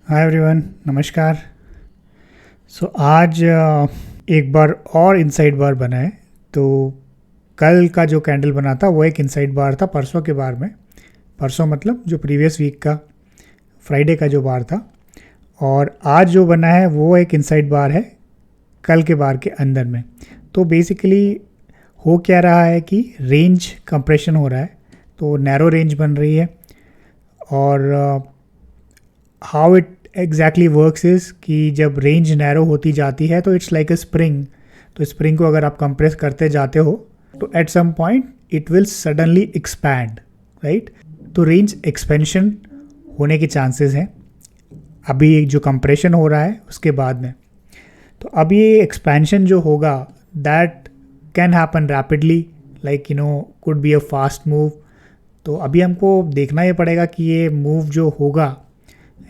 Hi everyone, नमस्कार। आज एक बार और इनसाइड बार बना है। तो कल का जो कैंडल बना था वो एक इनसाइड बार था परसों के बार में। परसों मतलब जो प्रीवियस वीक का फ्राइडे का जो बार था। और आज जो बना है वो एक इनसाइड बार है कल के बार के अंदर में। तो बेसिकली हो क्या रहा है कि रेंज कंप्रेशन हो रहा है, तो नैरो रेंज बन रही है। और how it exactly works is कि जब रेंज नैरो होती जाती है तो इट्स लाइक अ स्प्रिंग। तो स्प्रिंग को अगर आप कंप्रेस करते जाते हो तो at some point it will suddenly expand, right. तो रेंज एक्सपेंशन होने के चांसेस हैं अभी जो कंप्रेशन हो रहा है उसके बाद में। तो अब ये एक्सपेंशन जो होगा that can happen rapidly, like could be a fast move. तो अभी हमको देखना ये पड़ेगा कि ये मूव जो होगा,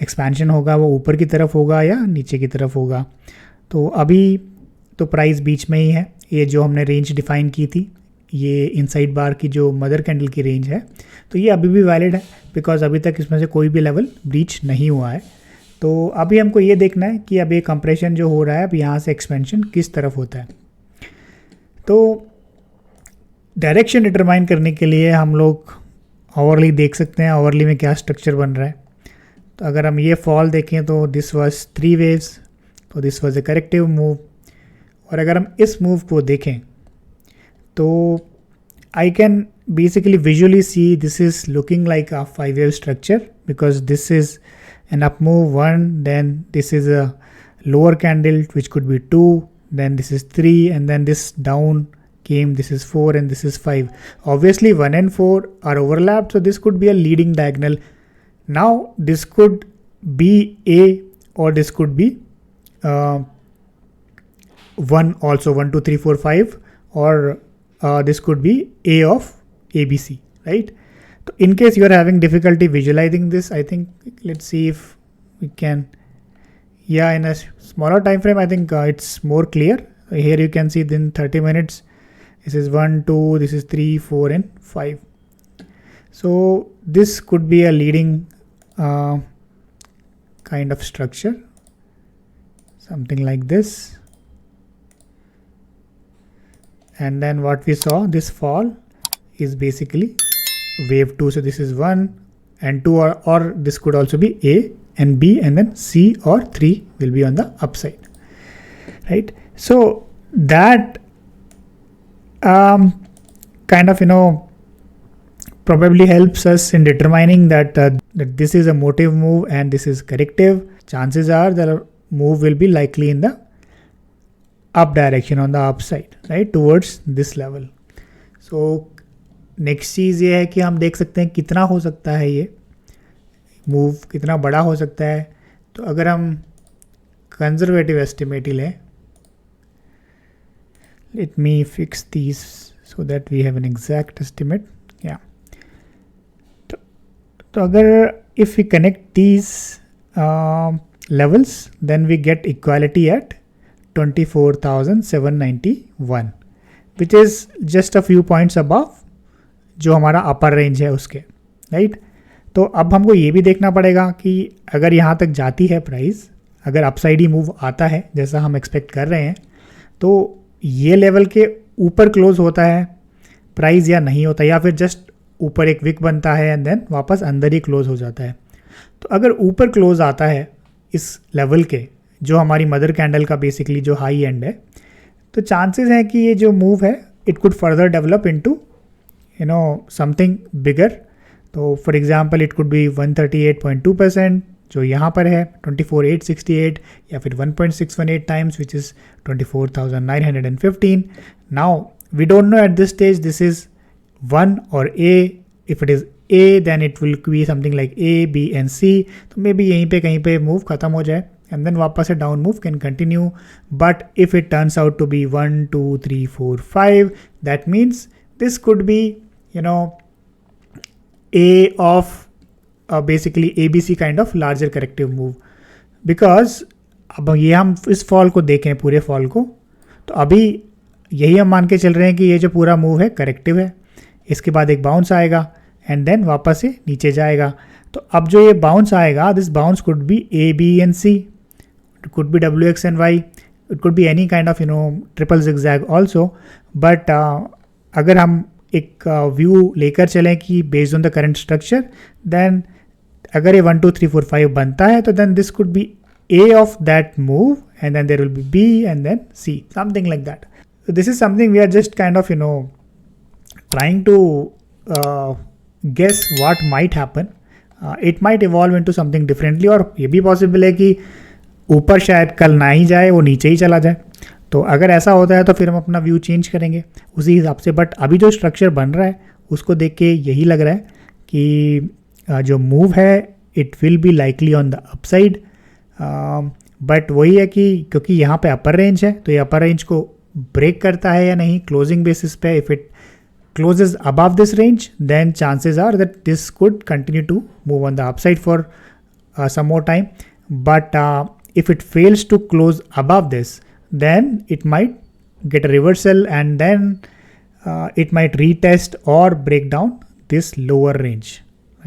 एक्सपेंशन होगा, वो ऊपर की तरफ होगा या नीचे की तरफ होगा। तो अभी तो प्राइस बीच में ही है। ये जो हमने रेंज डिफाइन की थी, ये इनसाइड बार की जो मदर कैंडल की रेंज है, तो ये अभी भी वैलिड है बिकॉज अभी तक इसमें से कोई भी लेवल ब्रीच नहीं हुआ है। तो अभी हमको ये देखना है कि अब ये कंप्रेशन जो हो रहा है अब यहाँ से एक्सपेंशन किस तरफ होता है। तो डायरेक्शन डिटरमाइन करने के लिए हम लोग आवरली देख सकते हैं, आवरली में क्या स्ट्रक्चर बन रहा है। तो अगर हम ये फॉल देखें तो दिस वाज 3 वेव्स, तो this was a corrective move. और अगर हम इस मूव को देखें तो I can basically visually see this is looking like a 5 wave structure because this is an up move 1, then this is a lower candle which could be 2, then this is 3, and then this down came, this is 4, and this is 5. Obviously 1 and 4 are overlapped, so this could be a leading diagonal. Now this could be A or this could be 1 also, 1 2 3 4 5, or this could be A of ABC, right? So in case you are having difficulty visualizing this, I think let's see if we can, yeah, in a smaller time frame I think it's more clear. Here you can see in 30 minutes this is 1 2, this is 3 4 and 5. So this could be a leading kind of structure, something like this. And then what we saw, this fall is basically wave 2. So this is 1 and 2, or this could also be A and B, and then C or 3 will be on the upside, right? So that kind of probably helps us in determining that that this is a motive move and this is corrective. Chances are the move will be likely in the up direction, on the upside, right, towards this level. So next चीज़ ये है कि हम देख सकते हैं कितना हो सकता है ये मूव, कितना बड़ा हो सकता है। तो अगर हम कंजर्वेटिव एस्टिमेट ही लें, let me fix these so that we have an exact estimate. या तो अगर if we connect these levels then we get equality at 24,791 which is just a few points above जो हमारा अपर रेंज है उसके, right. तो अब हमको ये भी देखना पड़ेगा कि अगर यहाँ तक जाती है प्राइस, अगर अपसाइड ही मूव आता है जैसा हम एक्सपेक्ट कर रहे हैं, तो ये लेवल के ऊपर क्लोज होता है प्राइस या नहीं होता, या फिर जस्ट ऊपर एक विक बनता है एंड देन वापस अंदर ही क्लोज हो जाता है। तो अगर ऊपर क्लोज आता है इस लेवल के, जो हमारी मदर कैंडल का बेसिकली जो हाई एंड है, तो चांसेस हैं कि ये जो मूव है it could further develop into something bigger. तो for example it could be 138.2% जो यहाँ पर है 24,868, या फिर 1.618 times which is 24,915. Now we don't know at this stage this is 1 और A. If it is A then it will be something like A, B and C. तो may be यहीं पे कहीं पे मूव खत्म हो जाए and then वापस से down move can continue. But if it turns out to be 1 2 3 4 5, that means this could be A of basically ABC kind of larger corrective move. Because अब ये हम इस फॉल को देखें, पूरे फॉल को, तो अभी यही हम मान के चल रहे हैं कि ये जो पूरा मूव है करेक्टिव है, इसके बाद एक बाउंस आएगा एंड देन वापस से नीचे जाएगा. तो अब जो ये बाउंस आएगा, this bounce could be A B and C, it could be W X and Y, it could be any kind of triple zigzag also. But अगर हम एक व्यू लेकर चलें कि based on the current structure, then अगर ये 1 2 3 4 5 बनता है तो then this could be A of that move, and then there will be B and then C, something like that. So this is something we are just kind of trying to guess what might happen. It might evolve into something differently, और ये भी possible है कि ऊपर शायद कल ना ही जाए, वो नीचे ही चला जाए. तो अगर ऐसा होता है तो फिर हम अपना व्यू चेंज करेंगे उसी हिसाब से. बट अभी जो स्ट्रक्चर बन रहा है उसको देख के यही लग रहा है कि जो मूव है it will be likely on the upside. But वही है कि क्योंकि यहाँ पे अपर रेंज है तो ये अपर रेंज को ब्रेक करता है या नहीं क्लोजिंग बेसिस पे. If it closes above this range then chances are that this could continue to move on the upside for some more time. But if it fails to close above this, then it might get a reversal, and then it might retest or break down this lower range,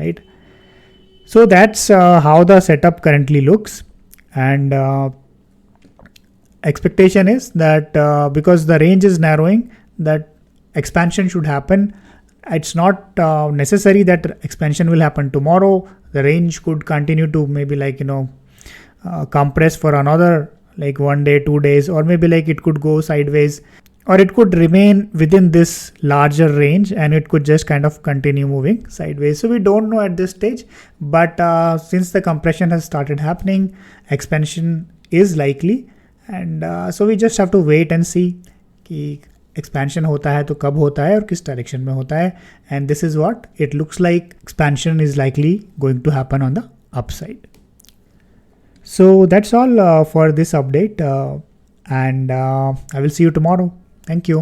right? So that's how the setup currently looks, and expectation is that because the range is narrowing, that expansion should happen. It's not necessary that expansion will happen tomorrow. The range could continue to maybe compress for another 1 day 2 days, or maybe it could go sideways, or it could remain within this larger range and it could just kind of continue moving sideways. So we don't know at this stage, but since the compression has started happening, expansion is likely, and so we just have to wait and see कि expansion होता है तो कब होता है और किस direction में होता है. And this is what it looks like. Expansion is likely going to happen on the upside. So that's all for this update, and I will see you tomorrow. Thank you.